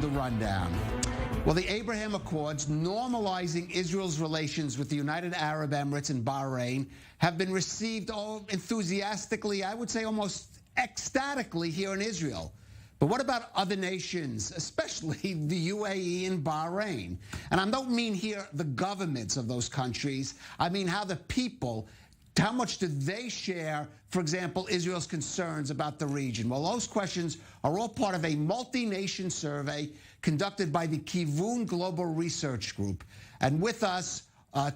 the rundown. Well, the Abraham Accords normalizing Israel's relations with the United Arab Emirates and Bahrain have been received enthusiastically, I would say almost ecstatically here in Israel. But what about other nations, especially the UAE and Bahrain? And I don't mean here the governments of those countries. I mean how the people, how much do they share, for example, Israel's concerns about the region? Well, those questions are all part of a multi-nation survey conducted by the Kivun Global Research Group. And with us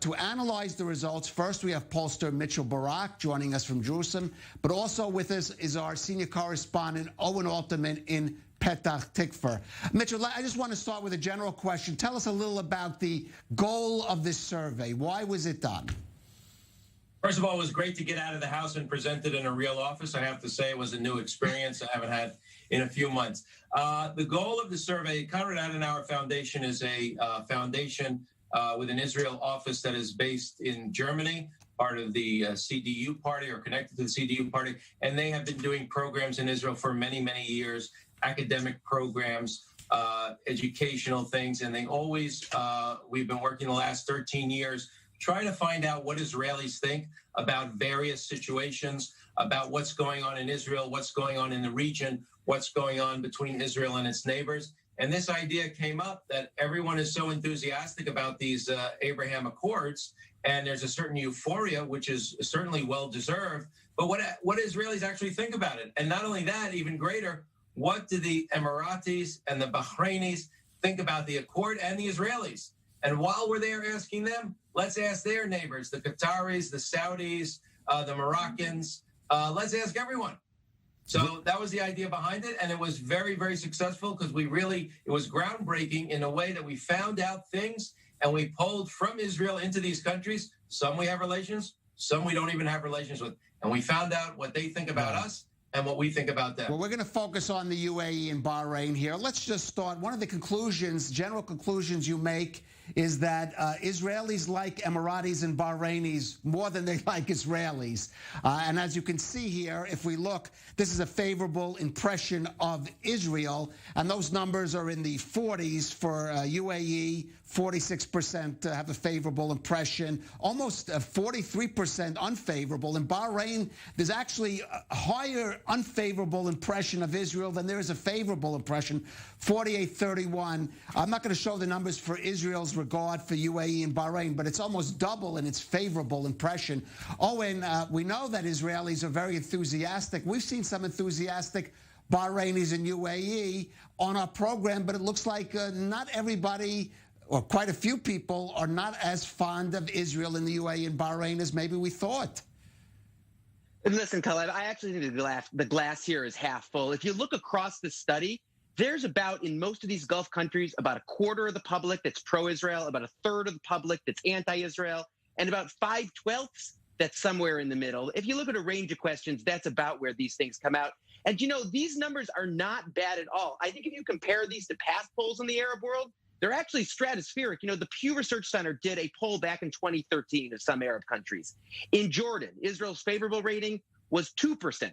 to analyze the results, first we have pollster Mitchell Barak joining us from Jerusalem, but also with us is our senior correspondent Owen Alterman in Petach Tikva. Mitchell, I just want to start with a general question. Tell us a little about the goal of this survey. Why was it done? First of all, it was great to get out of the house and present it in a real office. I have to say it was a new experience I haven't had in a few months. The goal of the survey, Konrad Adenauer Foundation is a foundation with an Israel office that is based in Germany, part of the CDU party or connected to the CDU party. And they have been doing programs in Israel for many, many years, academic programs, educational things. And they always, we've been working the last 13 years trying to find out what Israelis think about various situations, about what's going on in Israel, what's going on in the region, what's going on between Israel and its neighbors. And this idea came up that everyone is so enthusiastic about these Abraham Accords, and there's a certain euphoria, which is certainly well-deserved, but what Israelis actually think about it? And not only that, even greater, what do the Emiratis and the Bahrainis think about the Accord and the Israelis? And while we're there asking them, let's ask their neighbors, the Qataris, the Saudis, the Moroccans. Let's ask everyone. So that was the idea behind it. And it was very, very successful because it was groundbreaking in a way that we found out things and we polled from Israel into these countries. Some we have relations, some we don't even have relations with. And we found out what they think about us and what we think about them. Well, we're going to focus on the UAE and Bahrain here. Let's just start. One of the conclusions, general conclusions you make is that Israelis like Emiratis and Bahrainis more than they like Israelis. And as you can see here, if we look, this is a favorable impression of Israel. And those numbers are in the 40s for UAE. 46% have a favorable impression, almost 43% unfavorable. In Bahrain, there's actually a higher unfavorable impression of Israel than there is a favorable impression, 48-31. I'm not going to show the numbers for Israel's regard for UAE and Bahrain, but it's almost double in its favorable impression. Owen, we know that Israelis are very enthusiastic. We've seen some enthusiastic Bahrainis and UAE on our program, but it looks like not everybody, or quite a few people, are not as fond of Israel in the UAE and Bahrain as maybe we thought. Listen, Calev, I actually think the glass here is half full. If you look across the study, there's about, in most of these Gulf countries, about a quarter of the public that's pro-Israel, about a third of the public that's anti-Israel, and about 5/12 that's somewhere in the middle. If you look at a range of questions, that's about where these things come out. And, these numbers are not bad at all. I think if you compare these to past polls in the Arab world, they're actually stratospheric. The Pew Research Center did a poll back in 2013 of some Arab countries. In Jordan, Israel's favorable rating was 2%.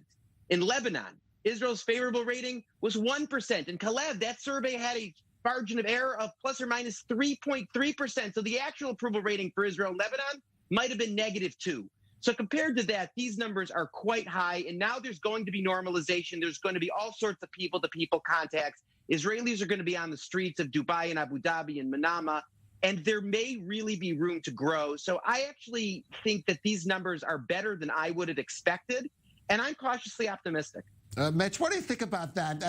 In Lebanon, Israel's favorable rating was 1%. In Calev, that survey had a margin of error of plus or minus 3.3%. So the actual approval rating for Israel and Lebanon might have been -2. So compared to that, these numbers are quite high. And now there's going to be normalization. There's going to be all sorts of people-to-people contacts. Israelis are going to be on the streets of Dubai and Abu Dhabi and Manama, and there may really be room to grow. So I actually think that these numbers are better than I would have expected, and I'm cautiously optimistic. Mitch, what do you think about that?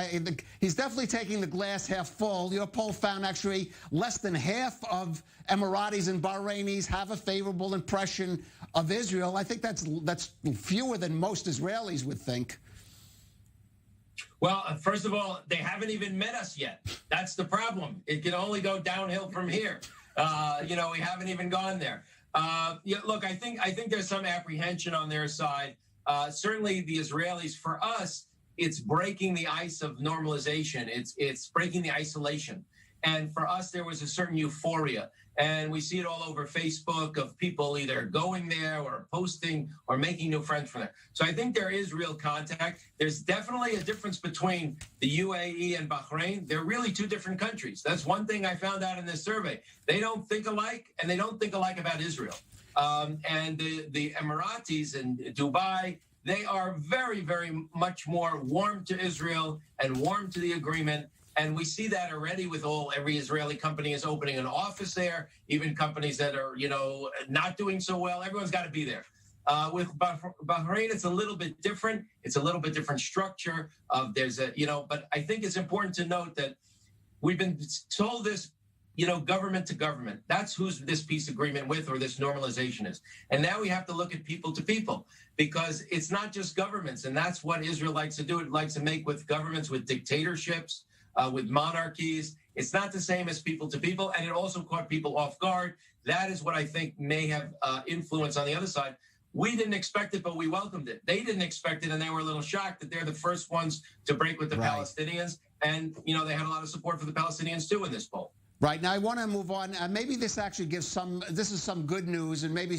He's definitely taking the glass half full. Your poll found actually less than half of Emiratis and Bahrainis have a favorable impression of Israel. I think that's fewer than most Israelis would think. Well, first of all, they haven't even met us yet. That's the problem. It can only go downhill from here. We haven't even gone there. Look, I think there's some apprehension on their side. Certainly the Israelis, for us, it's breaking the ice of normalization. It's breaking the isolation. And for us, there was a certain euphoria. And we see it all over Facebook of people either going there or posting or making new friends from there. So I think there is real contact. There's definitely a difference between the UAE and Bahrain. They're really two different countries. That's one thing I found out in this survey. They don't think alike, and they don't think alike about Israel. And the Emiratis and Dubai, they are very, very much more warm to Israel and warm to the agreement. And we see that already with every Israeli company is opening an office there, even companies that are, not doing so well. Everyone's got to be there. With Bahrain, it's a little bit different. It's a little bit different structure. But I think it's important to note that we've been told this, government to government. That's who's this peace agreement with or this normalization is. And now we have to look at people to people because it's not just governments. And that's what Israel likes to do. It likes to make with governments, with dictatorships, with monarchies. It's not the same as people to people, and it also caught people off guard. That is what I think may have influence on the other side. We didn't expect it, but we welcomed it. They didn't expect it, and they were a little shocked that they're the first ones to break with the Palestinians. And, they had a lot of support for the Palestinians, too, in this poll. Right. Now, I want to move on. Maybe this actually gives this is some good news and maybe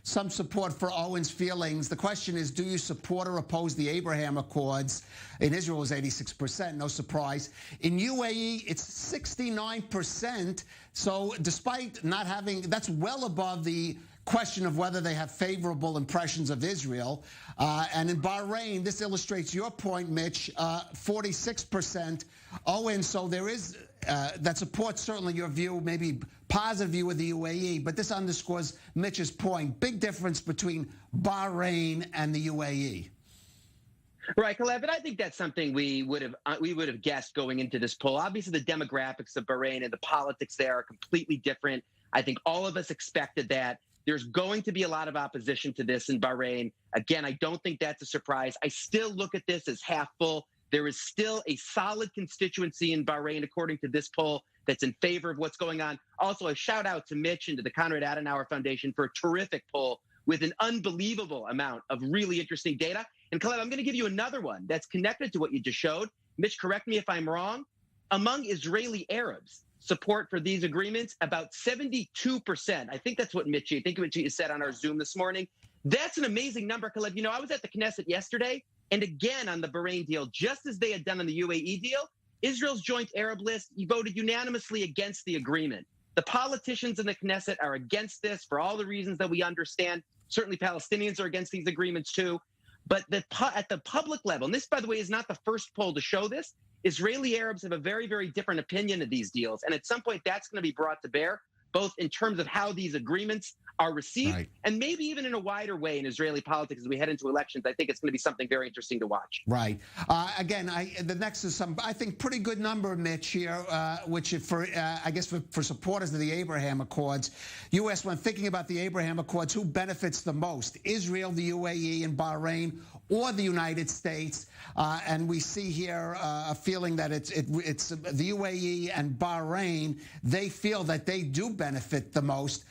some support for Owen's feelings. The question is, do you support or oppose the Abraham Accords? In Israel, it was 86%, no surprise. In UAE, it's 69%. So despite not having, that's well above the question of whether they have favorable impressions of Israel. And in Bahrain, this illustrates your point, Mitch, 46%. Owen, so there is, that supports certainly your view, maybe positive view of the UAE, but this underscores Mitch's point. Big difference between Bahrain and the UAE. Right, Calev, and I think that's something we would have guessed going into this poll. Obviously, the demographics of Bahrain and the politics there are completely different. I think all of us expected that. There's going to be a lot of opposition to this in Bahrain. Again, I don't think that's a surprise. I still look at this as half full. There is still a solid constituency in Bahrain, according to this poll, that's in favor of what's going on. Also, a shout out to Mitch and to the Konrad Adenauer Foundation for a terrific poll with an unbelievable amount of really interesting data. And Calev, I'm going to give you another one that's connected to what you just showed. Mitch, correct me if I'm wrong. Among Israeli Arabs, support for these agreements, about 72%. I think that's what Mitch said on our Zoom this morning. That's an amazing number, Calev. I was at the Knesset yesterday, and again on the Bahrain deal, just as they had done on the UAE deal, Israel's joint Arab list voted unanimously against the agreement. The politicians in the Knesset are against this for all the reasons that we understand. Certainly Palestinians are against these agreements too. But at the public level, and this, by the way, is not the first poll to show this, Israeli Arabs have a very, very different opinion of these deals. And at some point, that's going to be brought to bear, both in terms of how these agreements are received and maybe even in a wider way in Israeli politics as we head into elections. I think it's going to be something very interesting to watch. Right. Again, the next is I think, pretty good number, Mitch, here, which I guess for supporters of the Abraham Accords. U.S., when thinking about the Abraham Accords, who benefits the most? Israel, the UAE, and Bahrain, or the United States? And we see here a feeling that it's the UAE and Bahrain, they feel that they do benefit the most.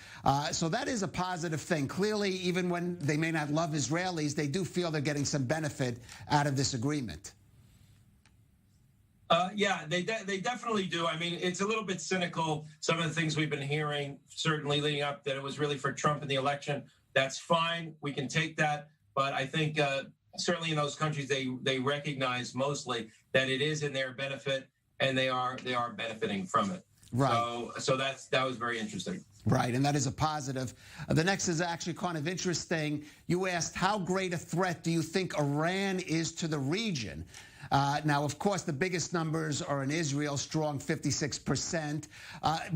So that is a positive thing. Clearly, even when they may not love Israelis, they do feel they're getting some benefit out of this agreement. Yeah, they definitely do. I mean, it's a little bit cynical, some of the things we've been hearing, certainly leading up, that it was really for Trump in the election. That's fine. We can take that. But I think certainly in those countries, they recognize mostly that it is in their benefit, and they are benefiting from it. Right. So that was very interesting. Right, and that is a positive. The next is actually kind of interesting. You asked, how great a threat do you think Iran is to the region? Now, of course, the biggest numbers are in Israel, strong 56%.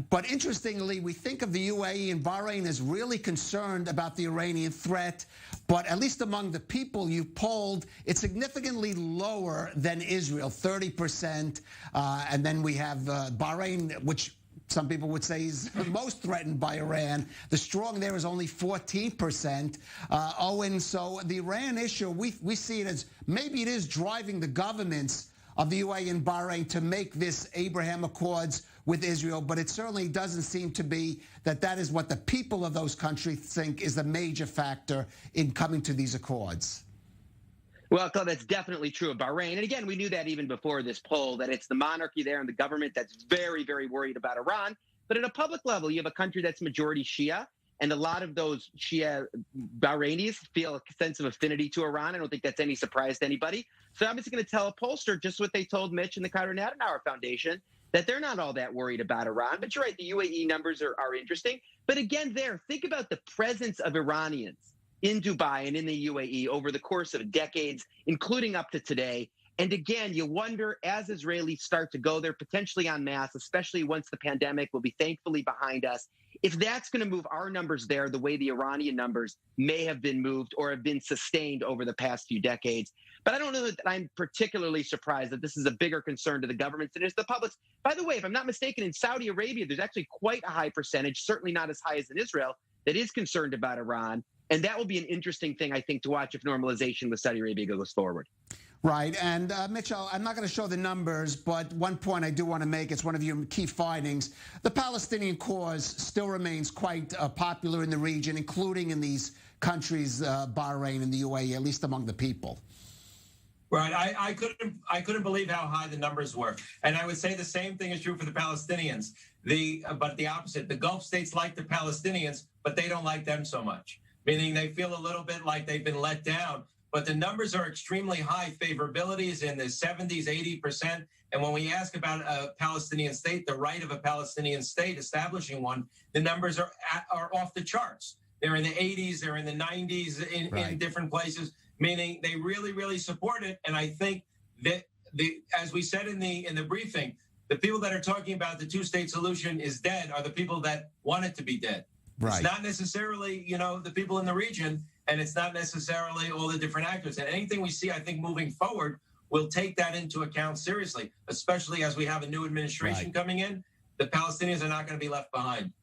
But interestingly, we think of the UAE and Bahrain as really concerned about the Iranian threat. But at least among the people you polled, it's significantly lower than Israel, 30%. And then we have Bahrain, which some people would say is most threatened by Iran. The strong there is only 14%. Owen, so the Iran issue, we see it as maybe it is driving the governments of the UAE and Bahrain to make this Abraham Accords with Israel, but it certainly doesn't seem to be that is what the people of those countries think is the major factor in coming to these accords. Well, Claude, that's definitely true of Bahrain. And again, we knew that even before this poll, that it's the monarchy there and the government that's very, very worried about Iran. But at a public level, you have a country that's majority Shia, and a lot of those Shia Bahrainis feel a sense of affinity to Iran. I don't think that's any surprise to anybody. So I'm just going to tell a pollster just what they told Mitch and the Konrad Adenauer Foundation, that they're not all that worried about Iran. But you're right, the UAE numbers are interesting. But again, think about the presence of Iranians in Dubai and in the UAE over the course of decades, including up to today. And again, you wonder, as Israelis start to go there, potentially en masse, especially once the pandemic will be thankfully behind us, if that's going to move our numbers there the way the Iranian numbers may have been moved or have been sustained over the past few decades. But I don't know that I'm particularly surprised that this is a bigger concern to the governments than it is the public. By the way, if I'm not mistaken, in Saudi Arabia, there's actually quite a high percentage, certainly not as high as in Israel, that is concerned about Iran. And that will be an interesting thing, I think, to watch if normalization with Saudi Arabia goes forward. Right. And Mitchell, I'm not going to show the numbers, but one point I do want to make, it's one of your key findings. The Palestinian cause still remains quite popular in the region, including in these countries, Bahrain and the UAE, at least among the people. Right. I couldn't believe how high the numbers were. And I would say the same thing is true for the Palestinians. But the opposite. The Gulf states like the Palestinians, but they don't like them so much, meaning they feel a little bit like they've been let down. But the numbers are extremely high. Favorability is in the 70s, 80%. And when we ask about a Palestinian state, the right of a Palestinian state, establishing one, the numbers are off the charts. They're in the 80s, they're in the 90s in different places, meaning they really, really support it. And I think that, as we said in the briefing, the people that are talking about the two-state solution is dead are the people that want it to be dead. Right. It's not necessarily, the people in the region, and it's not necessarily all the different actors. And anything we see, I think, moving forward will take that into account seriously, especially as we have a new administration coming in. The Palestinians are not going to be left behind.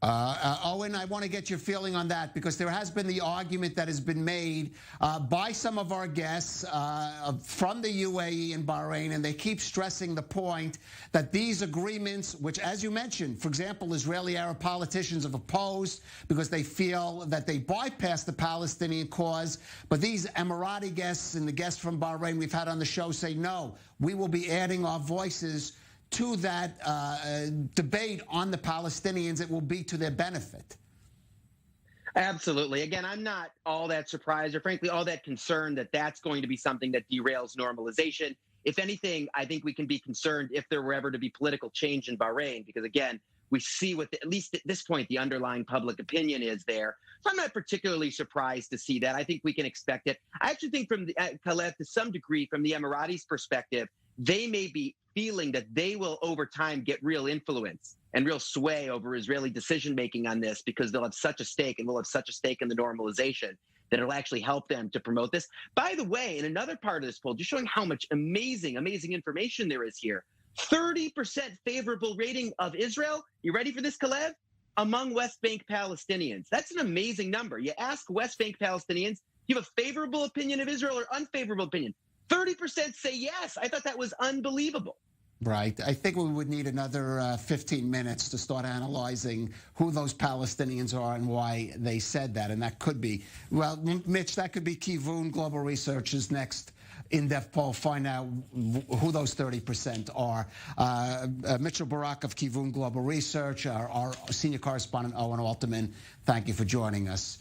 Owen, I want to get your feeling on that, because there has been the argument that has been made by some of our guests from the UAE and Bahrain, and they keep stressing the point that these agreements, which, as you mentioned, for example, Israeli Arab politicians have opposed because they feel that they bypass the Palestinian cause, but these Emirati guests and the guests from Bahrain we've had on the show say, no, we will be adding our voices to that debate on the Palestinians. It will be to their benefit. Absolutely. Again, I'm not all that surprised or frankly all that concerned that that's going to be something that derails normalization. If anything, I think we can be concerned if there were ever to be political change in Bahrain, because again, we see what, at least at this point, the underlying public opinion is there. So I'm not particularly surprised to see that. I think we can expect it. I actually think from Calev, to some degree, from the Emiratis' perspective, they may be feeling that they will over time get real influence and real sway over Israeli decision-making on this, because they'll have such a stake and we'll have such a stake in the normalization that it'll actually help them to promote this. By the way, in another part of this poll, just showing how much amazing information there is here, 30% favorable rating of Israel. You ready for this, Calev? Among West Bank Palestinians. That's an amazing number. You ask West Bank Palestinians, do you have a favorable opinion of Israel or unfavorable opinion? 30% say yes. I thought that was unbelievable. Right. I think we would need another 15 minutes to start analyzing who those Palestinians are and why they said that. And that could be, well, Mitch, that could be Kivun Global Research's next in-depth poll, find out who those 30% are. Mitchell Barak of Kivun Global Research, our senior correspondent, Owen Alterman, thank you for joining us.